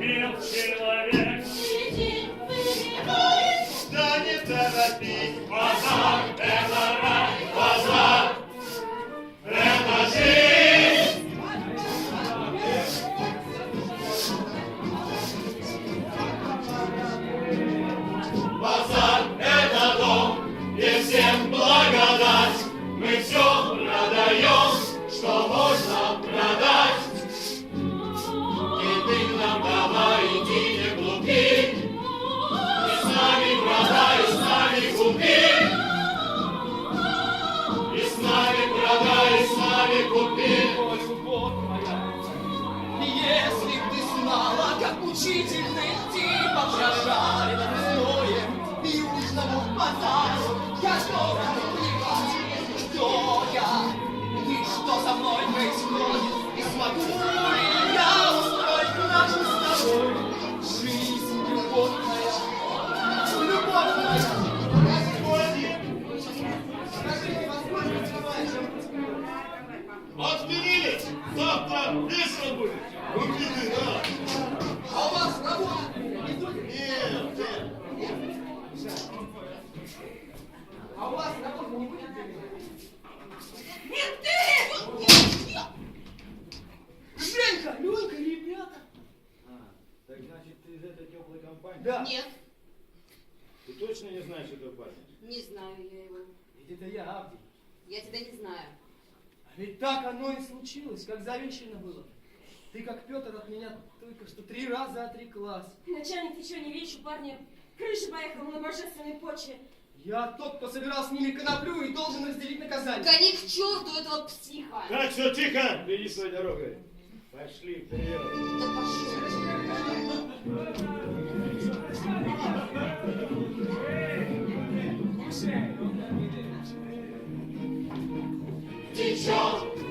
любил человек. Да не торопись, Базар — это рай, базар — это жизнь. Базар — это дом, где всем благодать. Мы все продаем, что можно продать. И ты нам давай, иди не глупи. И с нами продай, и с нами купи. И с нами продай, и с нами купи. О, любовь моя, если б ты знала, как мучительно идти по прожаренным зноем южному базару, которому плевать, кто я и что со мной происходит, и смогу ли я устроить нашу с тобой жизнь, любовь моя, любовь моя. отменили, завтра весело будет. Убили, да. А у вас работа? Нет, А у вас работа не будет? Женька, Ленька, ребята. Так значит, ты из этой теплой компании? Да. Нет, Ты точно не знаешь этого парня? не знаю я его. Ведь это я, Авдий. Я тебя не знаю. А ведь так оно и случилось, как завещано было. Ты, как Петр, от меня только что 3 раза отреклась. Начальник, ты что, не видишь, у парня крыша поехала на божественной почве. Я тот, кто собирал с ними коноплю и должен разделить наказание. Гони к черту этого психа. Так, все, тихо! Иди своей дорогой. Пошли вперед. Да пошел. Течет